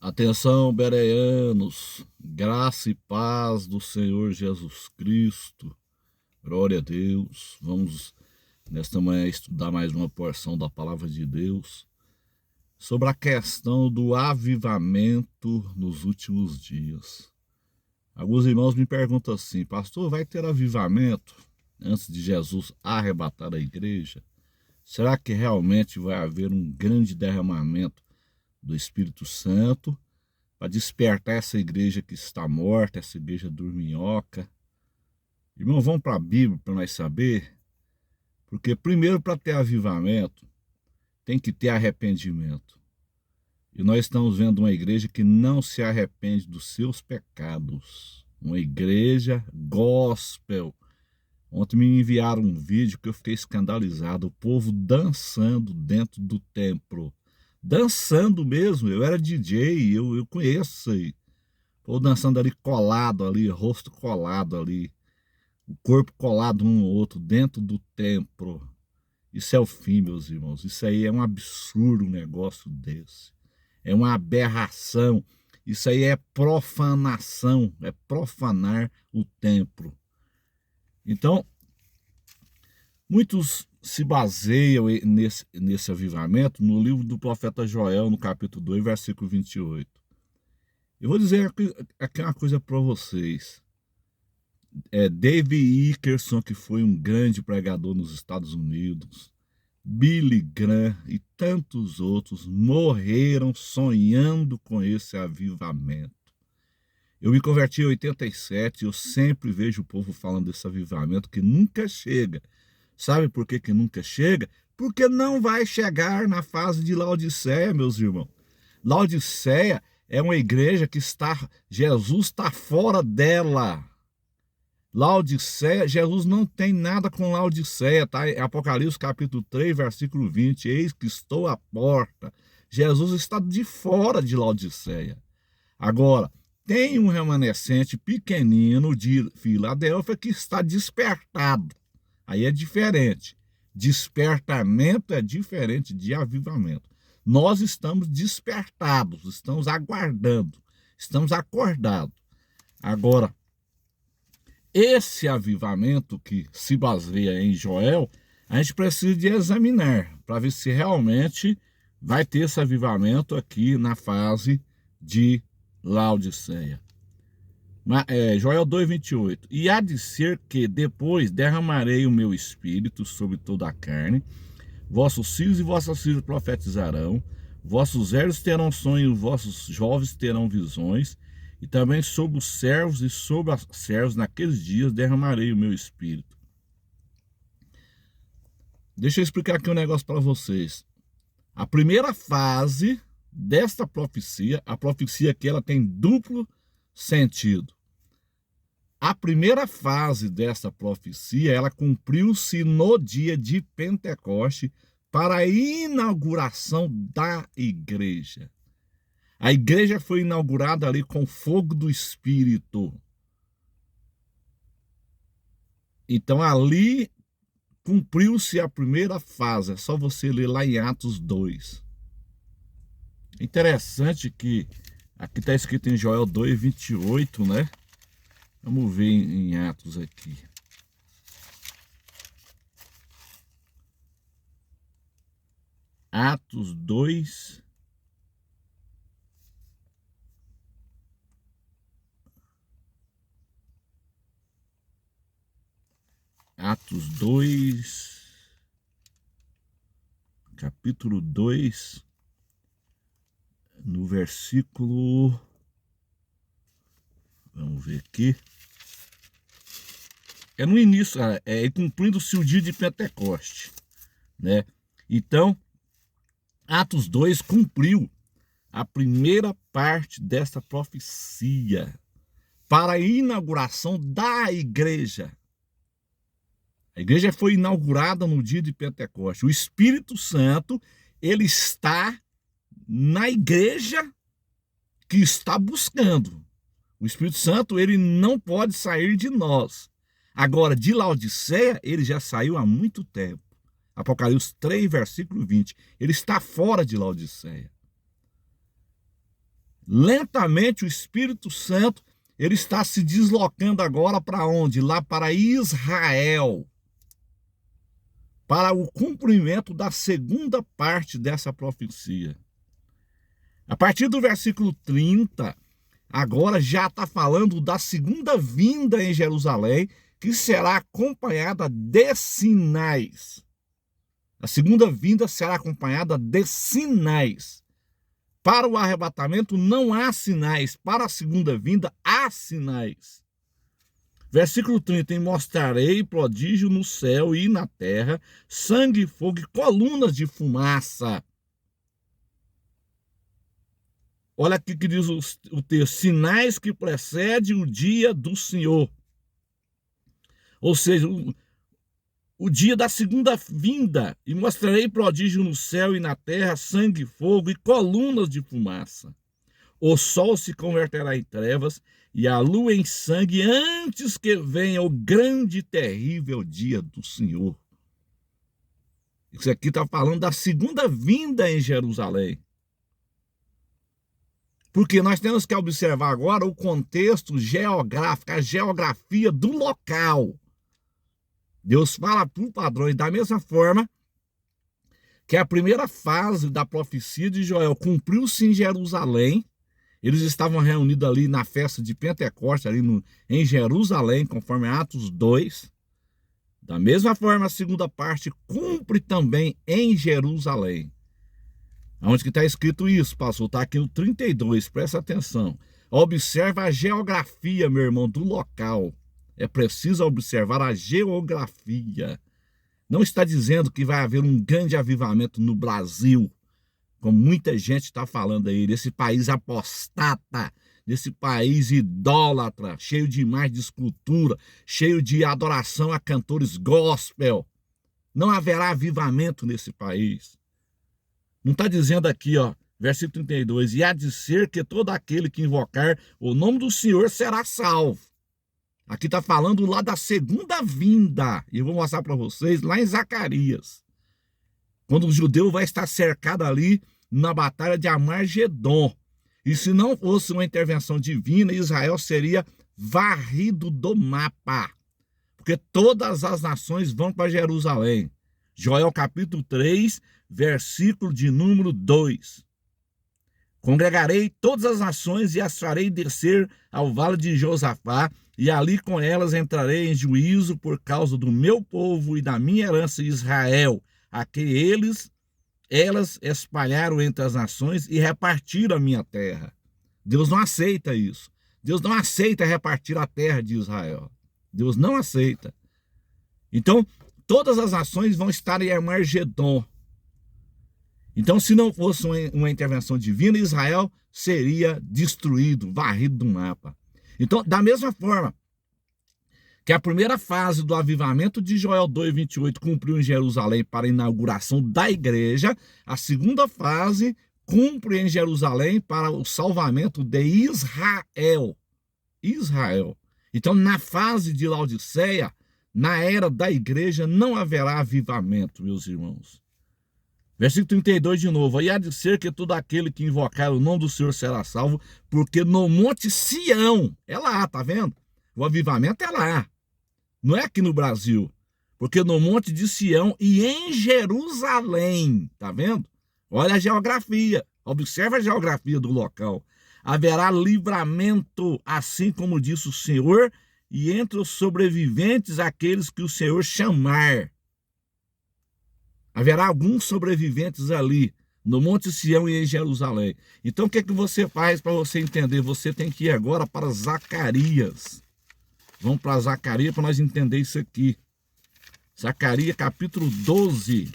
Atenção, bereanos, graça e paz do Senhor Jesus Cristo, glória a Deus. Vamos nesta manhã estudar mais uma porção da palavra de Deus sobre a questão do avivamento nos últimos dias. Alguns irmãos me perguntam assim: pastor, vai ter avivamento antes de Jesus arrebatar a igreja? Será que realmente vai haver um grande derramamento do Espírito Santo para despertar essa igreja que está morta, essa igreja dorminhoca? Irmão, vamos para a Bíblia para nós saber, porque primeiro, para ter avivamento, tem que ter arrependimento. E nós estamos vendo uma igreja que não se arrepende dos seus pecados. Uma igreja gospel. Ontem me enviaram um vídeo que eu fiquei escandalizado. O povo dançando dentro do templo. Dançando mesmo. Eu era DJ, eu conheço isso aí. O povo dançando ali colado ali, rosto colado ali. O corpo colado um no outro dentro do templo. Isso é o fim, meus irmãos. Isso aí é um absurdo, um negócio desse. É uma aberração. Isso aí é profanação. É profanar o templo. Então, muitos se baseiam nesse avivamento no livro do profeta Joel, no capítulo 2, versículo 28. Eu vou dizer aqui uma coisa para vocês. David Hickerson, que foi um grande pregador nos Estados Unidos, Billy Graham e tantos outros morreram sonhando com esse avivamento. Eu me converti em 87 e eu sempre vejo o povo falando desse avivamento que nunca chega. Sabe por que nunca chega? Porque não vai chegar na fase de Laodiceia, meus irmãos. Laodiceia é uma igreja que Jesus está fora dela. Laodiceia, Jesus não tem nada com Laodiceia, tá? Apocalipse capítulo 3, versículo 20, eis que estou à porta. Jesus está de fora de Laodiceia. Agora, tem um remanescente pequenino de Filadélfia que está despertado. Aí é diferente. Despertamento é diferente de avivamento. Nós estamos despertados, estamos aguardando, estamos acordados. Agora, esse avivamento que se baseia em Joel, a gente precisa de examinar para ver se realmente vai ter esse avivamento aqui na fase de Laodiceia. Joel 2,28. E há de ser que depois derramarei o meu espírito sobre toda a carne, vossos filhos e vossas filhas profetizarão, vossos velhos terão sonhos, vossos jovens terão visões, e também sobre os servos e sobre as servas naqueles dias derramarei o meu espírito. Deixa eu explicar aqui um negócio para vocês. A primeira fase desta profecia, a profecia aqui ela tem duplo sentido. A primeira fase dessa profecia, ela cumpriu-se no dia de Pentecoste para a inauguração da igreja. A igreja foi inaugurada ali com fogo do Espírito. Então ali cumpriu-se a primeira fase. É só você ler lá em Atos 2. Interessante que aqui está escrito em Joel 2,28, né? Vamos ver em Atos aqui. Atos 2. Atos 2, capítulo 2, no versículo, vamos ver aqui, é no início, cumprindo-se o dia de Pentecoste, né? Então, Atos 2 cumpriu a primeira parte dessa profecia para a inauguração da igreja. A igreja foi inaugurada no dia de Pentecoste. O Espírito Santo, ele está na igreja que está buscando. O Espírito Santo, ele não pode sair de nós. Agora, de Laodiceia, ele já saiu há muito tempo. Apocalipse 3, versículo 20. Ele está fora de Laodiceia. Lentamente o Espírito Santo, ele está se deslocando agora para onde? Lá para Israel, para o cumprimento da segunda parte dessa profecia. A partir do versículo 30, agora já está falando da segunda vinda em Jerusalém, que será acompanhada de sinais. A segunda vinda será acompanhada de sinais. Para o arrebatamento não há sinais, para a segunda vinda há sinais. Versículo 30, e mostrarei prodígio no céu e na terra, sangue, fogo e colunas de fumaça. Olha aqui que diz o texto, sinais que precedem o dia do Senhor. Ou seja, o dia da segunda vinda, e mostrarei prodígio no céu e na terra, sangue, fogo e colunas de fumaça. O sol se converterá em trevas e a lua em sangue antes que venha o grande e terrível dia do Senhor. Isso aqui está falando da segunda vinda em Jerusalém. Porque nós temos que observar agora o contexto geográfico, a geografia do local. Deus fala por padrões, da mesma forma que a primeira fase da profecia de Joel cumpriu-se em Jerusalém. Eles estavam reunidos ali na festa de Pentecostes, ali em Jerusalém, conforme Atos 2. Da mesma forma, a segunda parte cumpre também em Jerusalém. Onde que está escrito isso, pastor? Está aqui no 32, presta atenção. Observa a geografia, meu irmão, do local. É preciso observar a geografia. Não está dizendo que vai haver um grande avivamento no Brasil, como muita gente está falando aí, desse país apostata, desse país idólatra, cheio de imagens de escultura, cheio de adoração a cantores gospel. Não haverá avivamento nesse país. Não está dizendo aqui, ó, versículo 32, e há de ser que todo aquele que invocar o nome do Senhor será salvo. Aqui está falando lá da segunda vinda. E eu vou mostrar para vocês lá em Zacarias. Quando o judeu vai estar cercado ali na batalha de Armagedon. E se não fosse uma intervenção divina, Israel seria varrido do mapa. Porque todas as nações vão para Jerusalém. Joel capítulo 3, versículo de número 2. Congregarei todas as nações e as farei descer ao vale de Josafá, e ali com elas entrarei em juízo por causa do meu povo e da minha herança Israel, a que elas espalharam entre as nações e repartiram a minha terra. Deus não aceita isso. Deus não aceita repartir a terra de Israel. Deus não aceita. Então, todas as nações vão estar em Armagedon. Então, se não fosse uma intervenção divina, Israel seria destruído, varrido do mapa. Então, da mesma forma que a primeira fase do avivamento de Joel 2:28 cumpriu em Jerusalém para a inauguração da igreja, a segunda fase cumpre em Jerusalém para o salvamento de Israel. Israel. Então, na fase de Laodiceia, na era da igreja, não haverá avivamento, meus irmãos. Versículo 32 de novo. E há de ser que todo aquele que invocar o nome do Senhor será salvo, porque no Monte Sião, é lá, tá vendo? O avivamento é lá. Não é aqui no Brasil. Porque no Monte de Sião e em Jerusalém, tá vendo? Olha a geografia. Observa a geografia do local. Haverá livramento, assim como disse o Senhor, e entre os sobreviventes aqueles que o Senhor chamar. Haverá alguns sobreviventes ali, no Monte Sião e em Jerusalém. Então, o que você faz para você entender? Você tem que ir agora para Zacarias. Vamos para Zacarias para nós entender isso aqui. Zacarias capítulo 12.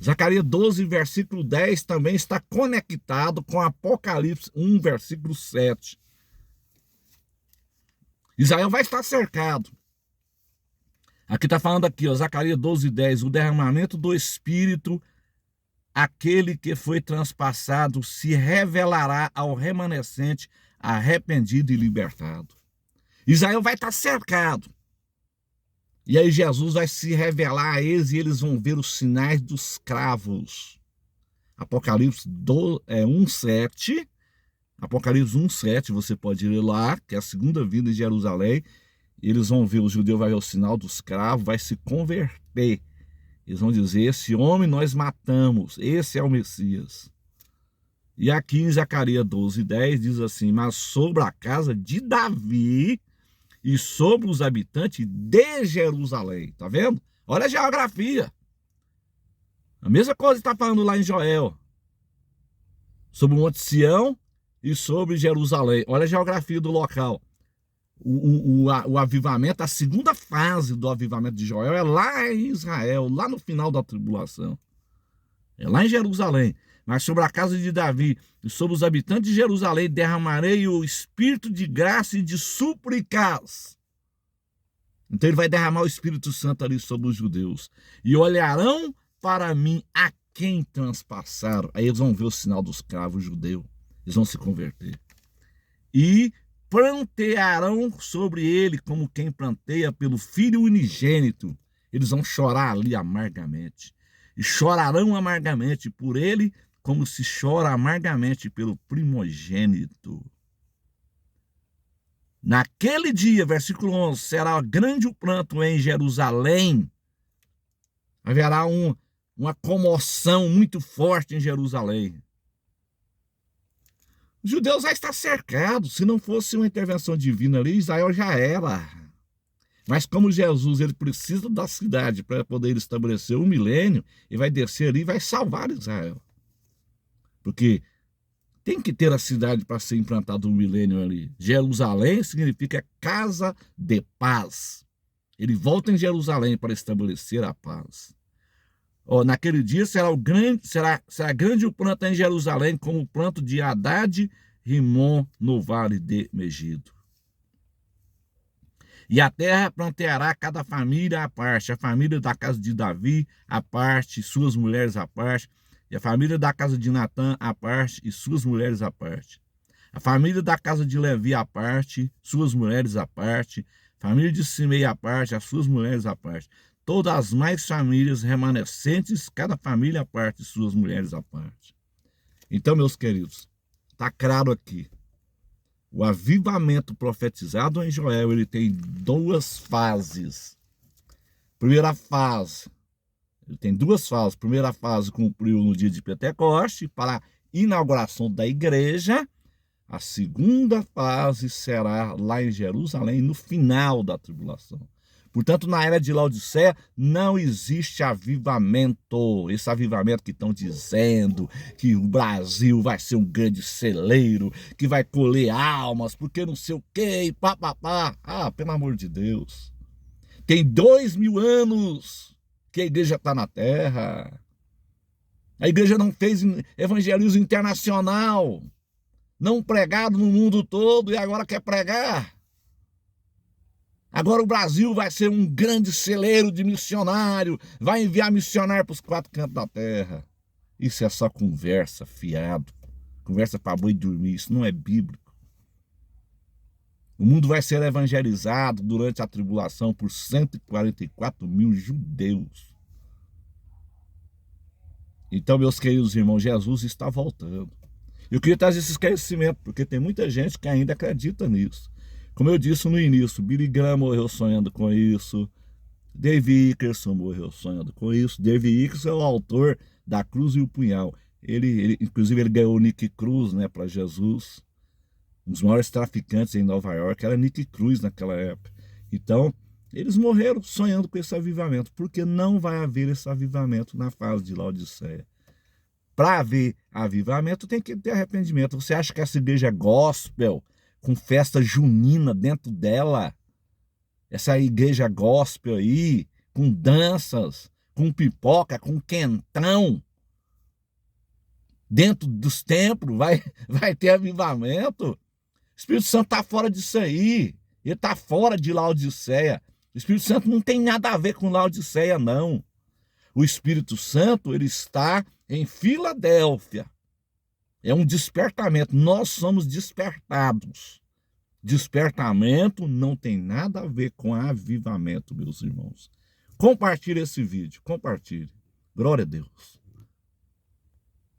Zacarias 12, versículo 10 também está conectado com Apocalipse 1, versículo 7. Israel vai estar cercado. Aqui está falando aqui, ó, Zacarias 12:10, o derramamento do Espírito, aquele que foi transpassado, se revelará ao remanescente, arrependido e libertado. Israel vai estar cercado. E aí Jesus vai se revelar a eles e eles vão ver os sinais dos cravos. Apocalipse 1:7 Apocalipse 1:7, você pode ler lá, que é a segunda vinda de Jerusalém. Eles vão ver, o judeu vai ver o sinal dos cravos, vai se converter. Eles vão dizer, esse homem nós matamos, esse é o Messias. E aqui em Zacarias 12:10 diz assim, mas sobre a casa de Davi e sobre os habitantes de Jerusalém. Tá vendo? Olha a geografia. A mesma coisa está falando lá em Joel. Sobre o Monte Sião e sobre Jerusalém. Olha a geografia do local. O avivamento, a segunda fase do avivamento de Joel é lá em Israel, lá no final da tribulação. É lá em Jerusalém. Mas sobre a casa de Davi e sobre os habitantes de Jerusalém derramarei o espírito de graça e de súplicas. Então ele vai derramar o Espírito Santo ali sobre os judeus. E olharão para mim a quem transpassaram. Aí eles vão ver o sinal dos cravos judeus. Eles vão se converter. E plantearão sobre ele como quem planteia pelo filho unigênito. Eles vão chorar ali amargamente. E chorarão amargamente por ele, como se chora amargamente pelo primogênito. Naquele dia, versículo 11, será grande o pranto em Jerusalém. Haverá uma comoção muito forte em Jerusalém. Os judeus já estão cercados. Se não fosse uma intervenção divina ali, Israel já era. Mas como Jesus ele precisa da cidade para poder estabelecer o milênio, ele vai descer ali e vai salvar Israel. Porque tem que ter a cidade para ser implantado um milênio ali. Jerusalém significa casa de paz. Ele volta em Jerusalém para estabelecer a paz. Naquele dia será grande o planto em Jerusalém, como o planto de Haddad Rimon no vale de Megido. E a terra planteará cada família à parte, a família da casa de Davi à parte, suas mulheres à parte, e a família da casa de Natã à parte e suas mulheres à parte. A família da casa de Levi à parte, suas mulheres à parte. A família de Simei à parte, as suas mulheres à parte. Todas as mais famílias remanescentes, cada família à parte, suas mulheres à parte. Então, meus queridos, está claro aqui. O avivamento profetizado em Joel, ele tem duas fases. Primeira fase, ele tem duas fases. Primeira fase cumpriu no dia de Pentecoste, para a inauguração da igreja. A segunda fase será lá em Jerusalém, no final da tribulação. Portanto, na era de Laodiceia, não existe avivamento. Esse avivamento que estão dizendo que o Brasil vai ser um grande celeiro, que vai colher almas, porque não sei o quê, papapá. Ah, pelo amor de Deus. Tem 2000 anos que a igreja está na terra. A igreja não fez evangelismo internacional, não pregado no mundo todo e agora quer pregar. Agora o Brasil vai ser um grande celeiro de missionário, vai enviar missionário para os quatro cantos da terra. Isso é só conversa fiado, conversa para boi dormir, isso não é bíblico. O mundo vai ser evangelizado durante a tribulação por 144 mil judeus. Então, meus queridos irmãos, Jesus está voltando. Eu queria trazer esse esclarecimento, porque tem muita gente que ainda acredita nisso. Como eu disse no início, Billy Graham morreu sonhando com isso. David Ickerson morreu sonhando com isso. David Ickerson é o autor da Cruz e o Punhal. Inclusive, ele ganhou o Nick Cruz, né, para Jesus. Um dos maiores traficantes em Nova York era Nick Cruz naquela época. Então, eles morreram sonhando com esse avivamento, porque não vai haver esse avivamento na fase de Laodiceia. Para haver avivamento, tem que ter arrependimento. Você acha que essa igreja é gospel, com festa junina dentro dela, essa igreja gospel aí, com danças, com pipoca, com quentão, dentro dos templos, vai ter avivamento? O Espírito Santo está fora disso aí. Ele está fora de Laodiceia. O Espírito Santo não tem nada a ver com Laodiceia, não. O Espírito Santo, ele está em Filadélfia. É um despertamento. Nós somos despertados. Despertamento não tem nada a ver com avivamento, meus irmãos. Compartilhe esse vídeo. Compartilhe. Glória a Deus.